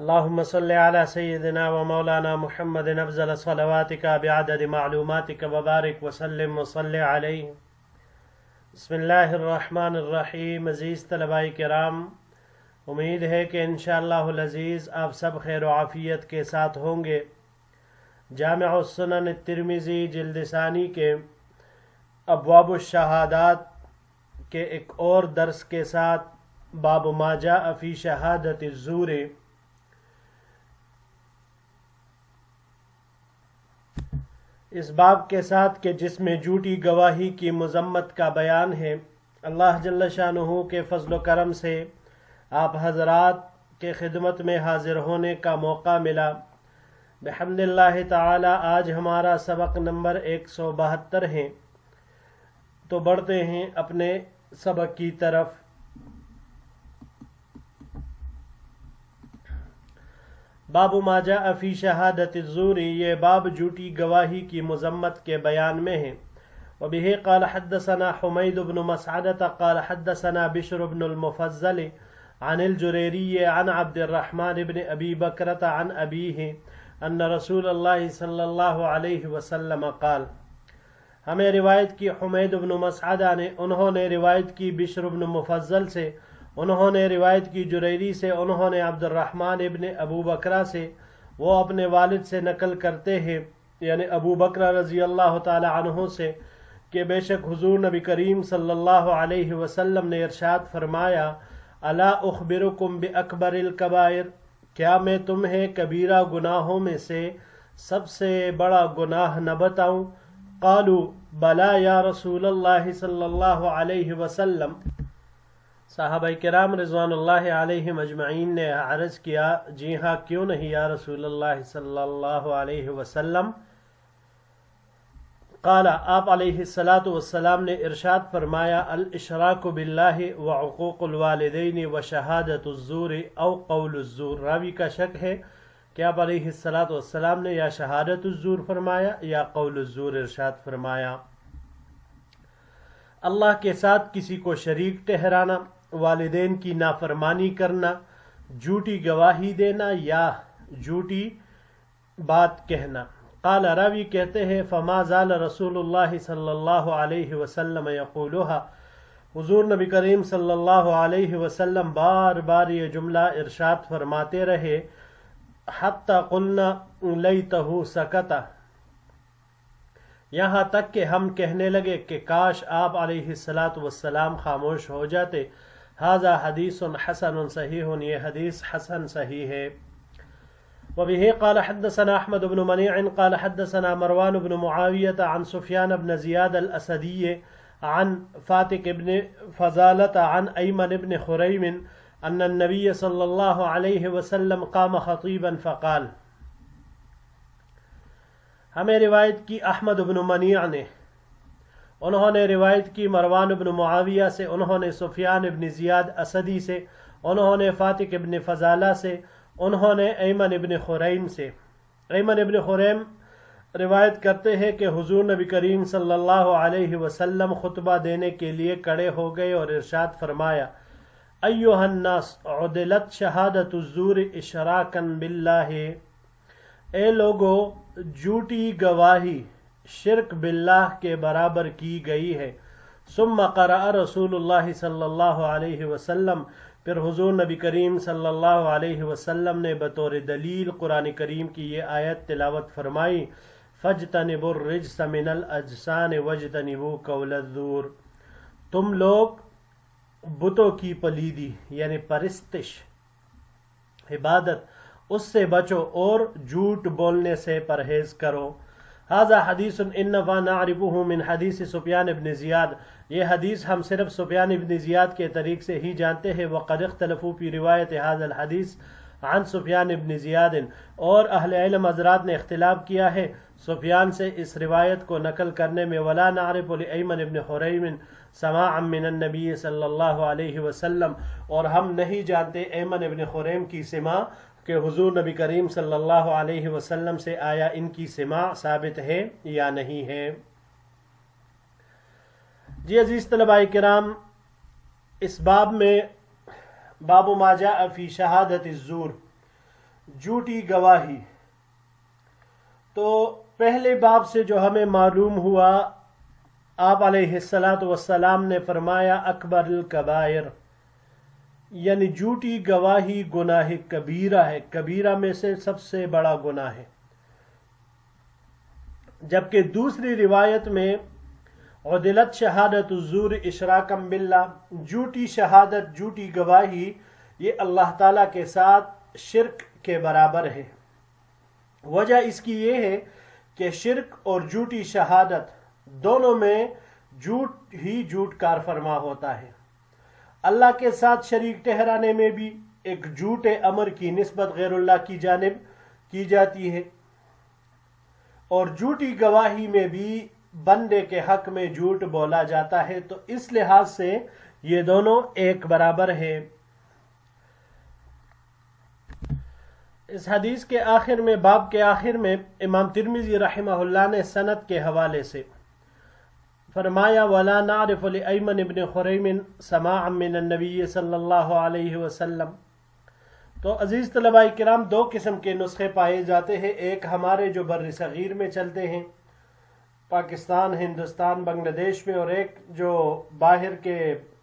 اللهم صل على سيدنا ومولانا محمد افضل صلواتك بعدد معلوماتك وبارك وسلم وصل عليه. بسم اللہ الرحمن الرحیم. عزیز طلباء کرام، امید ہے کہ انشاءاللہ العزیز آپ سب خیر و عافیت کے ساتھ ہوں گے. جامع السنن الترمذی جلد ثانی کے ابواب الشہادات کے ایک اور درس کے ساتھ باب ما جاء فی شہادت الزور، اس باب کے ساتھ کہ جس میں جھوٹی گواہی کی مذمت کا بیان ہے. اللہ جل شانہ کے فضل و کرم سے آپ حضرات کے خدمت میں حاضر ہونے کا موقع ملا. بحمد اللہ تعالی آج ہمارا سبق نمبر 172 ہے. تو بڑھتے ہیں اپنے سبق کی طرف. باب ما جاء فی شہادت الزور، یہ باب جھوٹی گواہی کی مذمت کے بیان میں ہے. وبہ قال حدثنا حمید بن مسعدة قال حدثنا بشر بن المفضل عن الجریری عن عبد الرحمن بن ابی بکرۃ عن ابیہ ان رسول اللہ صلی اللہ علیہ وسلم قال. ہمیں روایت کی حمید بن مسعدہ نے، انہوں نے روایت کی بشر بن مفضل سے، انہوں نے روایت کی جریری سے، انہوں نے عبد الرحمن ابن ابو بکرہ سے، وہ اپنے والد سے نقل کرتے ہیں یعنی ابو بکرہ رضی اللہ تعالی عنہ سے، کہ بے شک حضور نبی کریم صلی اللہ علیہ وسلم نے ارشاد فرمایا: الا اخبرکم باکبر الکبائر، کیا میں تمہیں کبیرہ گناہوں میں سے سب سے بڑا گناہ نہ بتاؤں؟ قالوا بلا یا رسول اللہ صلی اللہ علیہ وسلم. صحابہ کرام رضوان اللہ علیہم اجمعین نے عرض کیا: جی ہاں، کیوں نہیں یا رسول اللہ صلی اللہ علیہ وسلم. قال، آپ علیہ السلام نے ارشاد فرمایا: الاشراک باللہ وعقوق الوالدین وشہادت الزور او قول الزور. راوی کا شک ہے کہ آپ علیہ السلام نے یا شہادت الزور فرمایا یا قول الزور ارشاد فرمایا. اللہ کے ساتھ کسی کو شریک ٹھہرانا، والدین کی نافرمانی کرنا، جھوٹی گواہی دینا یا جھوٹی بات کہنا. قال، راوی کہتے ہیں: فما زال رسول اللہ صلی اللہ علیہ وسلم یقولها، حضور نبی کریم صلی اللہ علیہ وسلم بار بار یہ جملہ ارشاد فرماتے رہے. حتی قلنا لیتہ سکت، یہاں تک کہ ہم کہنے لگے کہ کاش آپ علیہ السلام خاموش ہو جاتے. ھذا حدیث حسن صحیح، یہ حدیث حسن صحیح ہے. وبه قال حدثنا احمد بن منیع قال حدثنا مروان بن معاویة عن سفیان بن زیاد الاسدی عن فاتق بن فضالة عن ایمن بن خریم ان النبی صلی اللہ علیہ وسلم قام خطیبا فقال. ہمیں روایت کی احمد بن منیع نے، انہوں نے روایت کی مروان بن معاویہ سے، انہوں نے سفیان بن زیاد اسدی سے، انہوں نے فاتق بن فضالہ سے، انہوں نے ایمن بن خریم سے. ایمن بن خریم روایت کرتے ہیں کہ حضور نبی کریم صلی اللہ علیہ وسلم خطبہ دینے کے لیے کھڑے ہو گئے اور ارشاد فرمایا: ایھا الناس عدلت شہادت الزور اشراکا باللہ، اے لوگو، جھوٹی گواہی شرک باللہ کے برابر کی گئی ہے. ثم قرأ رسول اللہ صلی اللہ علیہ وسلم، پھر حضور نبی کریم صلی اللہ علیہ وسلم نے بطور دلیل قرآن کریم کی یہ آیت تلاوت فرمائی: فاجتنبوا الرجس من الاجسان واجتنبوا قول الزور. تم لوگ بتوں کی پلیدی یعنی پرستش، عبادت، اس سے بچو اور جھوٹ بولنے سے پرہیز کرو. ھذا حدیث انما نعرفہ من حدیث سفیان بن زیاد، یہ حدیث ہم صرف سفیان بن زیاد کے طریق سے ہی جانتے ہیں. وقد اختلفوا فی روایت ھذا الحدیث عن سفیان بن زیاد، اور اہل علم حضرات نے اختلاف کیا ہے سفیان سے اس روایت کو نقل کرنے میں. ولا نعرف لایمن بن خریم سماعا من النبی صلی اللہ علیہ وسلم، اور ہم نہیں جانتے ایمن بن خریم کی سماع کہ حضور نبی کریم صلی اللہ علیہ وسلم سے آیا ان کی سماع ثابت ہے یا نہیں ہے. جی عزیز طلباء کرام، اس باب میں باب ما جاء فی شہادت الزور، جھوٹی گواہی۔ تو پہلے باب سے جو ہمیں معلوم ہوا، آپ علیہ السلام نے فرمایا اکبر الکبائر، یعنی جھوٹی گواہی گناہ کبیرہ ہے، کبیرہ میں سے سب سے بڑا گناہ ہے۔ جبکہ دوسری روایت میں عدلت شہادت الزور اشراکم باللہ، جھوٹی شہادت، جھوٹی گواہی یہ اللہ تعالیٰ کے ساتھ شرک کے برابر ہے۔ وجہ اس کی یہ ہے کہ شرک اور جھوٹی شہادت دونوں میں جھوٹ ہی جھوٹ کار فرما ہوتا ہے۔ اللہ کے ساتھ شریک ٹھہرانے میں بھی ایک جھوٹے امر کی نسبت غیر اللہ کی جانب کی جاتی ہے، اور جھوٹی گواہی میں بھی بندے کے حق میں جھوٹ بولا جاتا ہے، تو اس لحاظ سے یہ دونوں ایک برابر ہے۔ اس حدیث کے آخر میں، باب کے آخر میں، امام ترمذی رحمہ اللہ نے سند کے حوالے سے فرمایا وَلَا نَعْرِفُ لِأَيْمَنِ بْنِ خُرَيْمٍ سَمَاعًا مِّنَ النَّبِيِّ صلی اللہ علیہ وسلم۔ تو عزیز طلباء کرام، دو قسم کے نسخے پائے جاتے ہیں، ایک ہمارے جو بر صغیر میں چلتے ہیں، پاکستان، ہندوستان، بنگلہ دیش میں، اور ایک جو باہر کے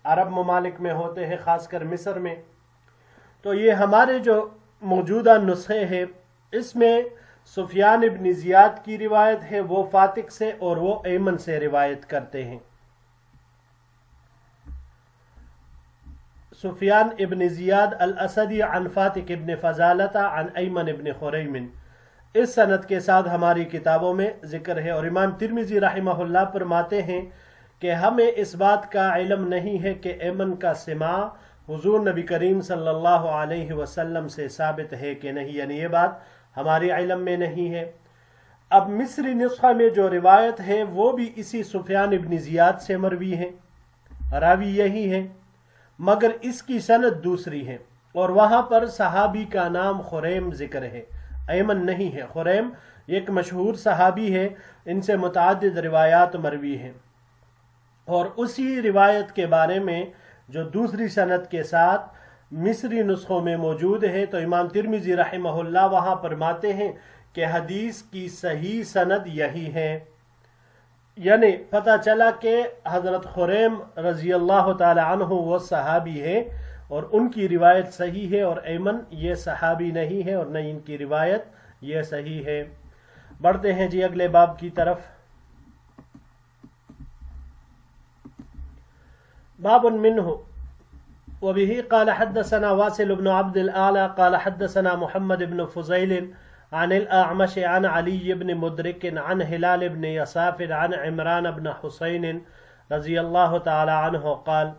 عرب ممالک میں ہوتے ہیں، خاص کر مصر میں۔ تو یہ ہمارے جو موجودہ نسخے ہیں، اس میں سفیان ابن زیاد کی روایت ہے، وہ فاتق سے اور وہ ایمن سے روایت کرتے ہیں۔ سفیان ابن زیاد الاسدی عن فاتق ابن فضالہ عن ایمن ابن خریم، اس سند کے ساتھ ہماری کتابوں میں ذکر ہے۔ اور امام ترمذی رحمہ اللہ فرماتے ہیں کہ ہمیں اس بات کا علم نہیں ہے کہ ایمن کا سماع حضور نبی کریم صلی اللہ علیہ وسلم سے ثابت ہے کہ نہیں، یعنی یہ بات ہماری علم میں نہیں ہے۔ اب مصری نسخہ میں جو روایت ہے وہ بھی اسی سفیان ابن زیاد سے مروی ہے، راوی یہی ہے، مگر اس کی سند دوسری ہے، اور وہاں پر صحابی کا نام خریم ذکر ہے، ایمن نہیں ہے۔ خریم ایک مشہور صحابی ہے، ان سے متعدد روایات مروی ہیں، اور اسی روایت کے بارے میں جو دوسری سند کے ساتھ مصری نسخوں میں موجود ہے، تو امام ترمذی رحمہ اللہ وہاں فرماتے ہیں کہ حدیث کی صحیح سند یہی ہے، یعنی پتہ چلا کہ حضرت خریم رضی اللہ تعالی عنہ وہ صحابی ہے اور ان کی روایت صحیح ہے، اور ایمن یہ صحابی نہیں ہے اور نہ ان کی روایت یہ صحیح ہے۔ بڑھتے ہیں جی اگلے باب کی طرف۔ باب منہ وبه قال حدثنا واصل بن عبد الأعلى قال حدثنا محمد بن فضيل عن الأعمش عن علي بن مدرك عن هلال بن يساف عن عمران بن حسين رضی اللہ تعالی عنہ قال،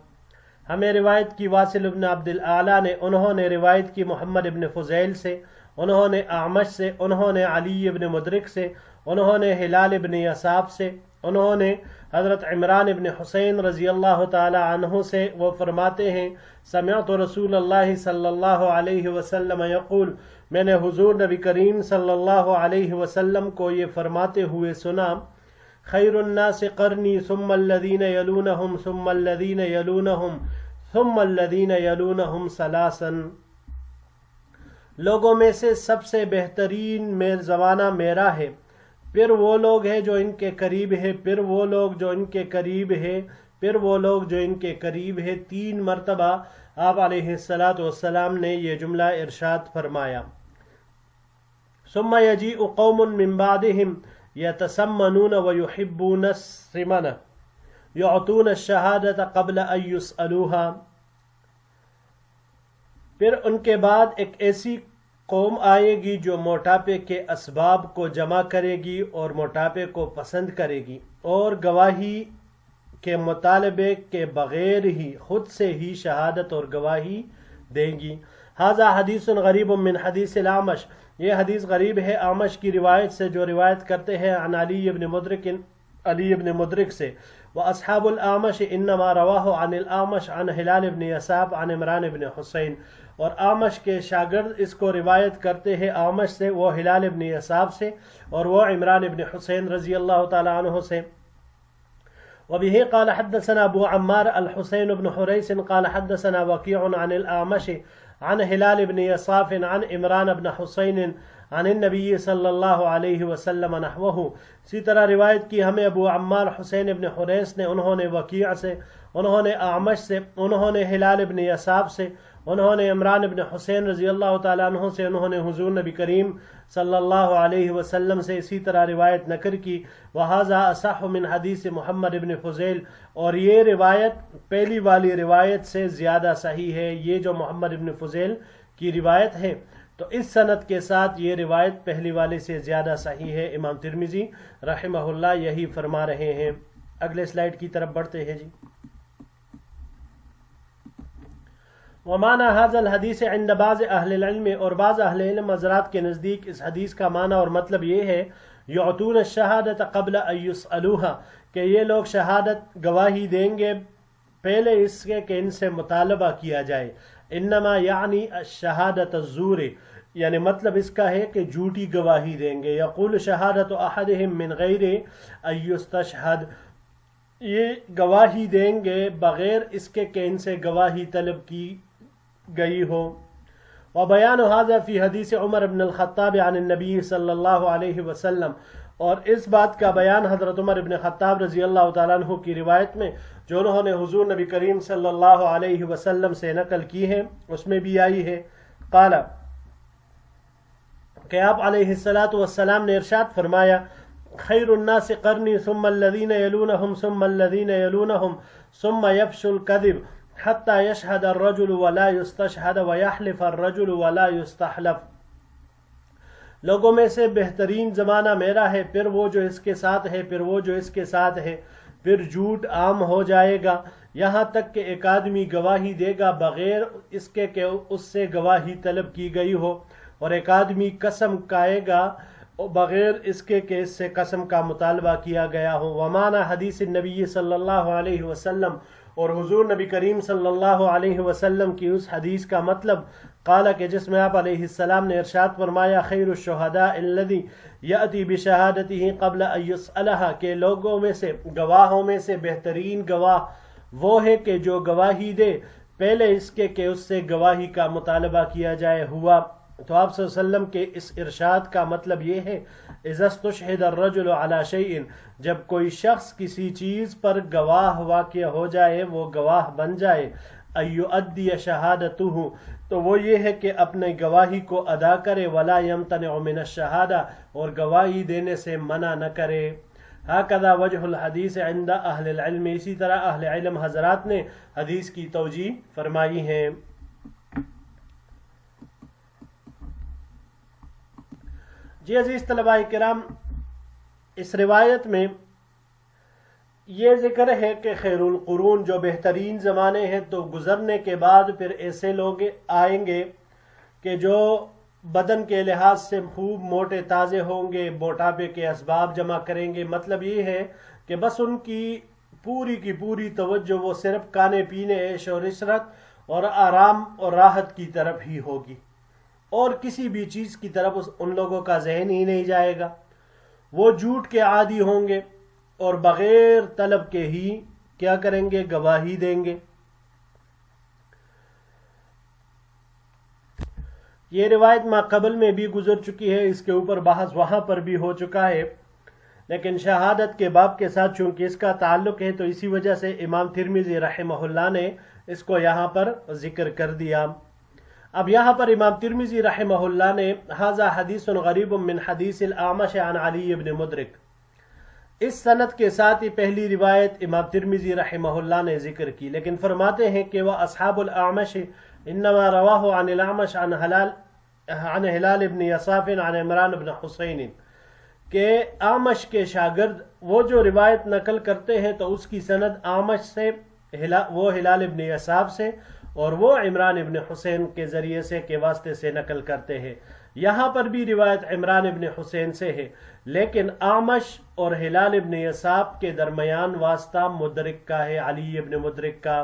ہمیں روایت کی واصل بن عبد الأعلى نے، انہوں نے روایت کی محمد بن فضیل سے، انہوں نے اعمش سے، انہوں نے علی بن مدرک سے، انہوں نے ہلال بن یساف سے، انہوں نے حضرت عمران بن حسین رضی اللہ تعالی عنہ سے، وہ فرماتے ہیں سمعت رسول اللہ صلی اللہ علیہ وسلم یقول، میں نے حضور نبی کریم صلی اللہ علیہ وسلم کو یہ فرماتے ہوئے سنا، خیر الناس قرنی ثم الذین یلونہم ثم الذین یلونہم ثم الذین یلونہم ثلاثا، لوگوں میں سے سب سے بہترین زمانہ میرا ہے، پھر وہ لوگ ہیں جو ان کے قریب ہے، پھر وہ لوگ جو ان کے قریب ہے، پھر وہ لوگ جو ان کے قریب ہے۔ 3 مرتبہ آپ علیہ السلام نے یہ جملہ ارشاد فرمایا۔ ثم یجیء قوم من بعدهم یتسمنون ویحبون السمن یعطون الشہادة قبل ان یسألوها، پھر ان کے بعد ایک ایسی قوم آئے گی جو موٹاپے کے اسباب کو جمع کرے گی اور موٹاپے کو پسند کرے گی، اور گواہی کے مطالبے کے بغیر ہی خود سے ہی شہادت اور گواہی دیں گی۔ ھذا حدیث غریب من حدیث الاعمش، یہ حدیث غریب ہے اعمش کی روایت سے جو روایت کرتے ہیں عن علی ابن مدرک سے، واصحاب الاعمش انما رواہ عن الاعمش عن ہلال بن یساف عن عمران بن حسین، اور اعمش کے شاگرد اس کو روایت کرتے ہیں اعمش سے، وہ ہلال ابن یساف سے اور وہ عمران ابن حسین رضی اللہ تعالی عنہ سے۔ وبه قال حدثنا ابو عمار الحسين بن حريث قال حدثنا وكيع عن الأعمش عن هلال بن يصاف عن عمران بن حسین عن النبی صلی اللہ علیہ وسلم نحوہ. اسی طرح روایت کی ہمیں ابو عمار حسین بن حریث نے، انہوں نے وکیع سے، انہوں نے اعمش سے، انہوں نے ہلال بن یصاف سے، انہوں نے عمران بن حسین رضی اللہ تعالیٰ عنہ سے، انہوں نے حضور نبی کریم صلی اللہ علیہ وسلم سے اسی طرح روایت نقل کی. وہذا اصح من حدیث محمد بن فضیل، اور یہ روایت پہلی والی روایت سے زیادہ صحیح ہے. یہ جو محمد بن فضیل کی روایت ہے تو اس سند کے ساتھ یہ روایت پہلی والے سے زیادہ صحیح ہے. امام ترمذی رحمہ اللہ یہی فرما رہے ہیں. اگلے سلائیڈ کی طرف بڑھتے ہیں جی. ومعنى هذا الحدیث عند بعض اہل العلم، اور بعض اہل علم حضرات کے نزدیک اس حدیث کا معنی اور مطلب یہ ہے یعطون الشہادت قبل ان یسألوها، کہ یہ لوگ شہادت گواہی دیں گے پہلے اس کے کہ ان سے مطالبہ کیا جائے. انما یعنی الشہادت الزور، یعنی مطلب اس کا ہے کہ جھوٹی گواہی دیں گے. یقول شہادت احدہم من غیر ان یستشہد، یہ گواہی دیں گے بغیر اس کے کہ ان سے گواہی طلب کی گئی ہو. وبیان هذا فی حدیث عمر بن الخطاب عن النبی صلی اللہ علیہ وسلم، اور اس بات کا بیان حضرت عمر بن خطاب رضی اللہ تعالیٰ عنہ کی روایت میں جو انہوں نے حضور نبی کریم صلی اللہ علیہ وسلم سے نقل کی ہے اس میں بھی آئی ہے. قال، کہ آپ علیہ الصلاۃ والسلام نے ارشاد فرمایا خیر الناس قرنی ثم الذین یلونہم ثم الذین یلونہم ثم یفشو الکذب حتی یشہد الرجل ولا یستشہد ویحلف الرجل ولا یستحلف. لوگوں میں سے بہترین زمانہ میرا ہے، پھر وہ جو اس کے ساتھ ہے، پھر وہ جو اس کے ساتھ ہے، پھر جھوٹ عام ہو جائے گا یہاں تک کہ ایک آدمی گواہی دے گا بغیر اس کے کہ اس سے گواہی طلب کی گئی ہو، اور ایک آدمی قسم کھائے گا بغیر اس کے کہ اس سے قسم کا مطالبہ کیا گیا ہو. ومعنی حدیث النبی صلی اللہ علیہ وسلم، اور حضور نبی کریم صلی اللہ علیہ وسلم کی اس حدیث کا مطلب قال، کہ جس میں آپ علیہ السلام نے ارشاد فرمایا خیر الشہداء الذی یأتی بشہادتہ قبل ان یسألہا، کہ لوگوں میں سے، گواہوں میں سے بہترین گواہ وہ ہے کہ جو گواہی دے پہلے اس کے کہ اس سے گواہی کا مطالبہ کیا جائے. ہوا تو آپ صلی اللہ علیہ وسلم کے اس ارشاد کا مطلب یہ ہے اذا استشہد الرجل علی شیء، جب کوئی شخص کسی چیز پر گواہ واقع ہو جائے، وہ گواہ بن جائے، ان یؤدی شہادتہ، تو وہ یہ ہے کہ اپنے گواہی کو ادا کرے، ولا یمتنع من الشہادہ، اور گواہی دینے سے منع نہ کرے. ہکذا وجہ الحدیث عند اہل العلم، اسی طرح اہل علم حضرات نے حدیث کی توجیہ فرمائی ہے. جی عزیز طلباء کرام، اس روایت میں یہ ذکر ہے کہ خیر القرون جو بہترین زمانے ہیں تو گزرنے کے بعد پھر ایسے لوگ آئیں گے کہ جو بدن کے لحاظ سے خوب موٹے تازے ہوں گے، موٹاپے کے اسباب جمع کریں گے. مطلب یہ ہے کہ بس ان کی پوری توجہ وہ صرف کھانے پینے، عیش اور عشرت اور آرام اور راحت کی طرف ہی ہوگی، اور کسی بھی چیز کی طرف ان لوگوں کا ذہن ہی نہیں جائے گا. وہ جھوٹ کے عادی ہوں گے اور بغیر طلب کے ہی کیا کریں گے؟ گواہی دیں گے. یہ روایت ما قبل میں بھی گزر چکی ہے، اس کے اوپر بحث وہاں پر بھی ہو چکا ہے، لیکن شہادت کے باب کے ساتھ چونکہ اس کا تعلق ہے تو اسی وجہ سے امام ترمذی رحمہ اللہ نے اس کو یہاں پر ذکر کر دیا. اب یہاں پر امام ترمذی رحمہ اللہ نے ھذا حدیث غریب من حدیث الاعمش عن علی بن مدرک، اس سند کے ساتھ ہی پہلی روایت امام ترمذی رحمہ اللہ نے ذکر کی، لیکن فرماتے ہیں کہ وہ اصحاب الاعمش انما رواہ عن الاعمش عن ہلال بن یصاف عن عمران بن حسین، کہ اعمش کے شاگرد وہ جو روایت نقل کرتے ہیں تو اس کی سند اعمش سے، وہ ہلال بن یصاف سے، اور وہ عمران ابن حسین کے ذریعے سے کے واسطے سے نقل کرتے ہیں. یہاں پر بھی روایت عمران ابن حسین سے ہے، لیکن اعمش اور ہلال ابن یصاف کے درمیان واسطہ مدرک کا ہے، علی ابن مدرک کا.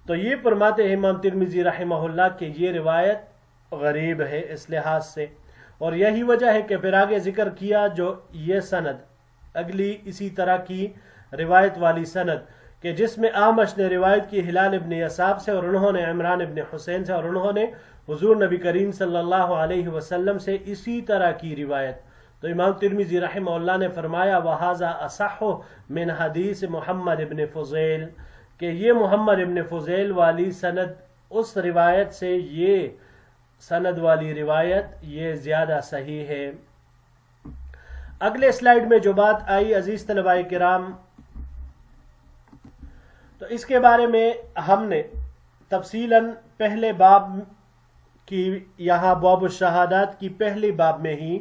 تو یہ فرماتے ہیں امام ترمذی رحمہ اللہ کہ یہ روایت غریب ہے اس لحاظ سے، اور یہی وجہ ہے کہ پھر آگے ذکر کیا جو یہ سند اگلی اسی طرح کی روایت والی سند کہ جس میں آمش نے روایت کی ہلال ابن یساف سے اور انہوں نے عمران ابن حسین سے اور انہوں نے حضور نبی کریم صلی اللہ علیہ وسلم سے اسی طرح کی روایت. تو امام ترمذی رحمہ اللہ نے فرمایا وَهَذَا أَصَحُّ مِنْ حدیث محمد ابن فضیل، کہ یہ محمد ابن فضیل والی سند اس روایت سے یہ سند والی روایت یہ زیادہ صحیح ہے. اگلے سلائیڈ میں جو بات آئی عزیز طلباء کرام، تو اس کے بارے میں ہم نے تفصیلاً پہلے باب کی یہاں باب الشہادات کی پہلی باب میں ہی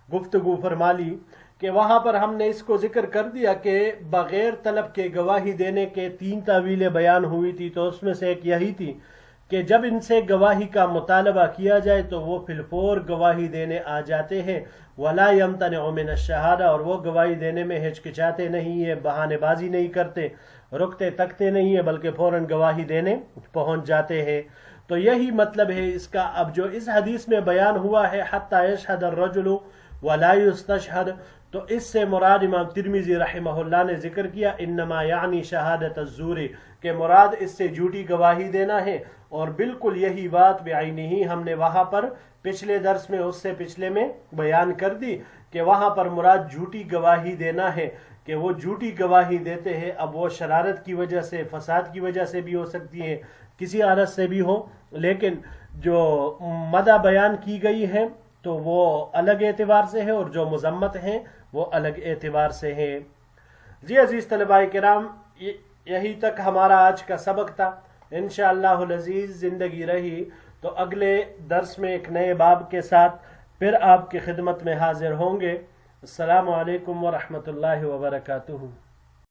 گفتگو فرما لی کہ وہاں پر ہم نے اس کو ذکر کر دیا کہ بغیر طلب کے گواہی دینے کے 3 تعویلیں بیان ہوئی تھی. تو اس میں سے ایک یہی تھی کہ جب ان سے گواہی کا مطالبہ کیا جائے تو وہ فی الفور گواہی دینے آ جاتے ہیں، ولا یمتنع من الشہادہ، اور وہ گواہی دینے میں ہچکچاتے نہیں ہیں، بہانے بازی نہیں کرتے، رکتے تکتے نہیں ہیں، بلکہ فوراً گواہی دینے پہنچ جاتے ہیں. تو یہی مطلب ہے اس کا. اب جو اس حدیث میں بیان ہوا ہے حتی یشہد الرجل ولا یستشہد، تو اس سے مراد امام ترمذی رحمہ اللہ نے ذکر کیا انما یعنی شہادت الزور، کہ مراد اس سے جھوٹی گواہی دینا ہے. اور بالکل یہی بات بعینہ ہم نے وہاں پر پچھلے درس میں اس سے پچھلے میں بیان کر دی کہ وہاں پر مراد جھوٹی گواہی دینا ہے، کہ وہ جھوٹی گواہی دیتے ہیں. اب وہ شرارت کی وجہ سے، فساد کی وجہ سے بھی ہو سکتی ہے، کسی عادت سے بھی ہو، لیکن جو مدح بیان کی گئی ہے تو وہ الگ اعتبار سے ہے اور جو مذمت ہیں وہ الگ اعتبار سے ہیں. جی عزیز طلباء کرام، یہی تک ہمارا آج کا سبق تھا. انشاءاللہ العزیز زندگی رہی تو اگلے درس میں ایک نئے باب کے ساتھ پھر آپ کی خدمت میں حاضر ہوں گے. السلام علیکم ورحمۃ اللہ وبرکاتہ.